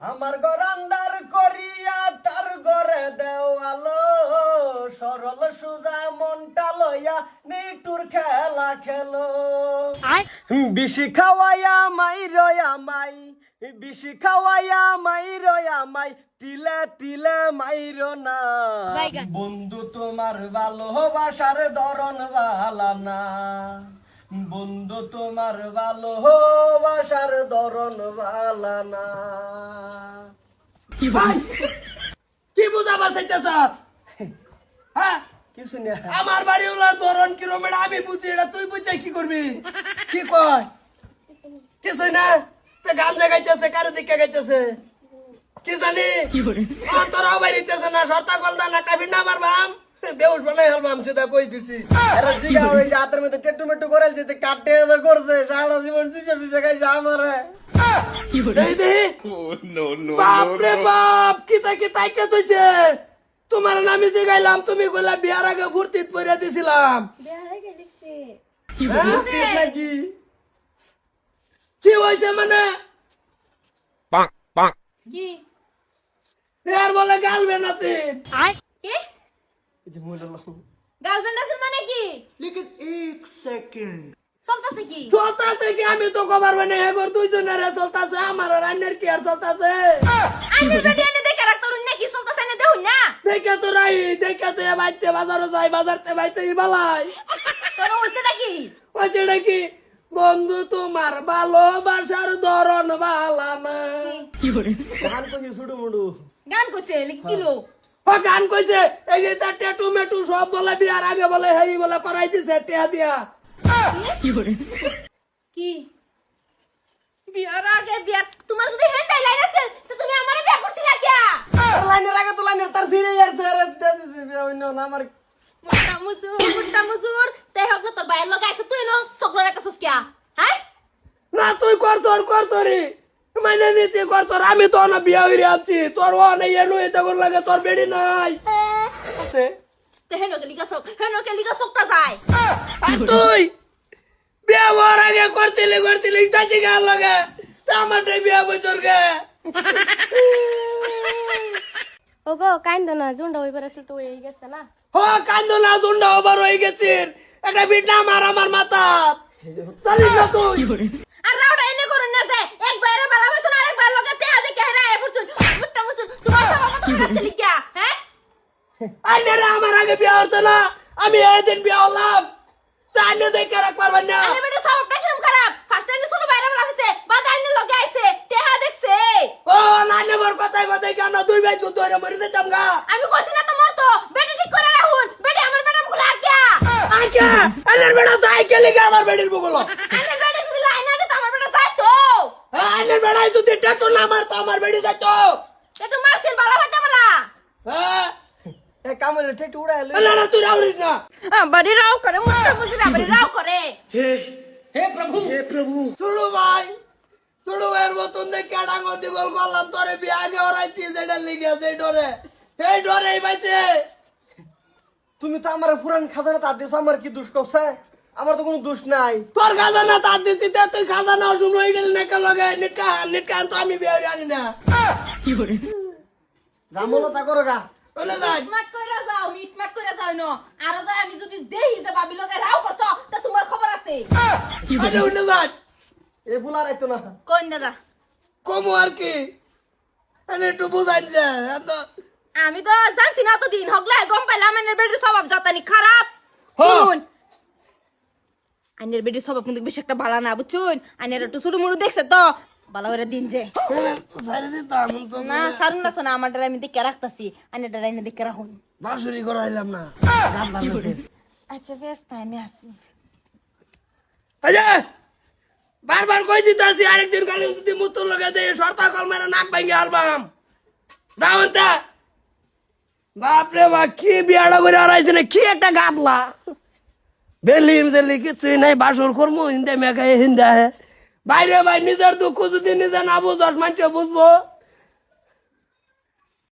আমার ঘর আন্দার করিয়া তার ঘরে দেওয়ালো সরল সুজা মনটা লইয়া নিটুর খেলা খেলো বিশি খাওয়াইয়া মাই রয়া মাই বিশি খাওয়াইয়া মাই রয়া মাই তিলে তিলে মাইরো না বন্ধু তোমার ভালোবাসার ধরন ভালা না বন্ধু তোমার ভালোবাসার ধরন ভালা না কি বুঝাবার চাইতেছ? হ্যাঁ, কিছু না আমার বাড়ি ওলার ধরন কিরম এটা আমি বুঝি, এটা তুই বুঝে কি করবি? কি কয় কিছু না, তো গান গাইতেছে, কারো দিকে গাইতেছে কি জানি। তোরা বাড়িতেছে না সর্তা কলদা না কাবির না আমার বাম বেউস বানাই হালবাম সেটা কই দিছি। আরে জিগা ওই যে হাতের মধ্যে টেটু মেটু করাল যেতে কাটে করছে সারা জীবন চুষে চুষে খাইছে আমারে দেই দেই বাপ রে বাপ, কি তাই কে তুইছে? তোমার নামে যে গাইলাম তুমি কইলা বিয়ার আগে ফুর্তিত পইরা দিছিলাম। হ্যাঁ? নাকি কি হইছে মানে? কি এর বলে গালবেন আছে। কি এই যে মুই বললাম গার্লফ্রেন্ড আছে মানে কি? লেকিন 1 সেকেন্ড চলতেছে কি? চলতাছে কি আমি তো কবার মানে এগর দুইজনের চলতাছে, আমার আর আন্নের কি আর চলতাছে? আমি বেটি এনে দেখে রাখতরুন নাকি চলতেছে না দেখুন না দেখে তো রাই, দেখে তো বাইতে বাজারে যাই, বাজারতে বাইতে বালাই তোর হইছে নাকি? ওই যেটা কি বন্ধু তোমার ভালোবাসার ধরন ভালা না। গান কই ছুটু মুডু গান কইছে লিখি কিলো ও গান কইছে এই যে তার ট্যাটু মেটু সব বলে বিয়ার আগে বলে হেই বলে করাই দিছে টিয়া দিয়া। কি বিয়ার আগে বিয়ার তোমার যদি হ্যান্ডাই লাইন আছে তো তুমি আমারে বিয়া করছিলা কিয়া? লাইনের আগে তো লাইনের তার সিরে আর ছেড়ে দিছে অন্য না আমার মুট্টা মুজুর তাই হোক তোর বাইর লগাইছে তুই নো সকল রাখছস কিয়া? হ্যাঁ না তুই করছরি মানে নিচে করছর, আমি তো না বিয়া হইরে আছি, তোর ও নাই এনো এটা কর লাগে, তোর বেড়ি নাই আছে তে হেনো কে লিগা সকটা যায় আর তুই বিয়া হওয়ার আগে করছিলি চাচি গাল লাগে তা আমারটাই বিয়া বছর গে। ওগো কাইন্দ না জুন্ডা ওই বেড়ে তো হয়ে গেছে না হ কান্দো না জুন্ডা ওভার হয়ে গেছিস, একটা বিটা আমার মাথা জানিস না তুই? আর রাউডা এনে করুন না যে একবারে বালা বসুন আরেকবার লগে তেহা দেখে হেরা এ ফুচুন মুট্টা মুচুন তোমার সব কথা রাখতে লিগা হ্যাঁ আইনে রে আমার আগে বিয়া হতো না, আমি এদিন বিয়া হলাম তা আইনে দেখে রাখ পারবেন না। আরে বেটা সবটা কিরম খারাপ ফার্স্ট টাইম শুনো বাইরে বালা হইছে বাদ আইনে লগে আইছে তেহা দেখছে ও নাইনে বর কথাই কেন দুই ভাই যুদ্ধ হইরে মরে যেতাম গা। আমি কইছি না তোমার তো বেটা ঠিক করে রাখুন বেটা আমার বেটা মুখ লাগিয়া আকে আইনের বেটা যাই কে লিগে আমার বেডির বগলো, আইনে বেটা যদি লাইন না দিত আমার বেটা যাই তো আইনের বেড়াই যদি টাটু না মারতো আমার বেডি যাইতো। তে তোমার সিল বালা হইতা বলা হ্যাঁ এ কামলে টেটু উড়াই লই না তুই রাউরিস না। বাড়ি রাও করে মুট্টা মুচুন বাড়ি রাও করে হে প্রভু শুনু ভাইয়ের মতন দেখে ডাঙর দিগল করলাম, তোরে বিয়ে আগে ওরাইছি যেটা লিগে যে ডরে এই ডরে এই বাইছে। তুমি তো আমার পুরান খাজানা তার দিছ আমার কি দোষ করছে? আমার তো কোনো দোষ নাই। তোর খাজানা তার দিছি তে তুই খাজানা অসুন হয়ে গেলি না কে লগে নিটকা তো আমি বিয়ে আনি না জামলা তা করো গা বলে যাই মিটমাট কইরা যাও ন আর যাই আমি যদি দেহি যে ভাবি লগে রাও করছ তা তোমার খবর আছে আরে উঠে যাই এ বুলা রাইতো না কোন দাদা কমু আর কি আমি একটু বুঝাই যে আমি তো জানছি না তো দিন হগলা গম পাইলাম আইনের বেটির স্বভাব জাতানি খারাপ হ্যাঁ। শুন আইনের বেটির স্বভাব কিন্তু বেশ একটা ভালো না বুঝছুন আইনের একটু ছোট মুড়ু দেখছে তো ভালো করে দিন যে সারি দিতাম তো না সারুন রাখো না আমার ড্রাই আমি দেখে রাখতাছি আইনের ড্রাই আমি দেখে রাখুন বাঁশুরি করাইলাম না। আচ্ছা বেশ তাই আমি আসি আচ্ছা বারবার কই দিতাছি আরেকদিন কালে যদি মুতুর লগে দেই সরতা কল মেরে নাক ভাঙে আলবাম দাওনটা। বাপ রে বাপ কি বিয়াড়া করে আড়াইছে না, কি একটা গাবলা বেলিম জেলি কিছুই নাই, বাসর কর্ম হিন্দে মেঘায় হিন্দা হে বাইরে ভাই নিজের দুঃখ যদি নিজে না বুঝস মানুষ বুঝবো।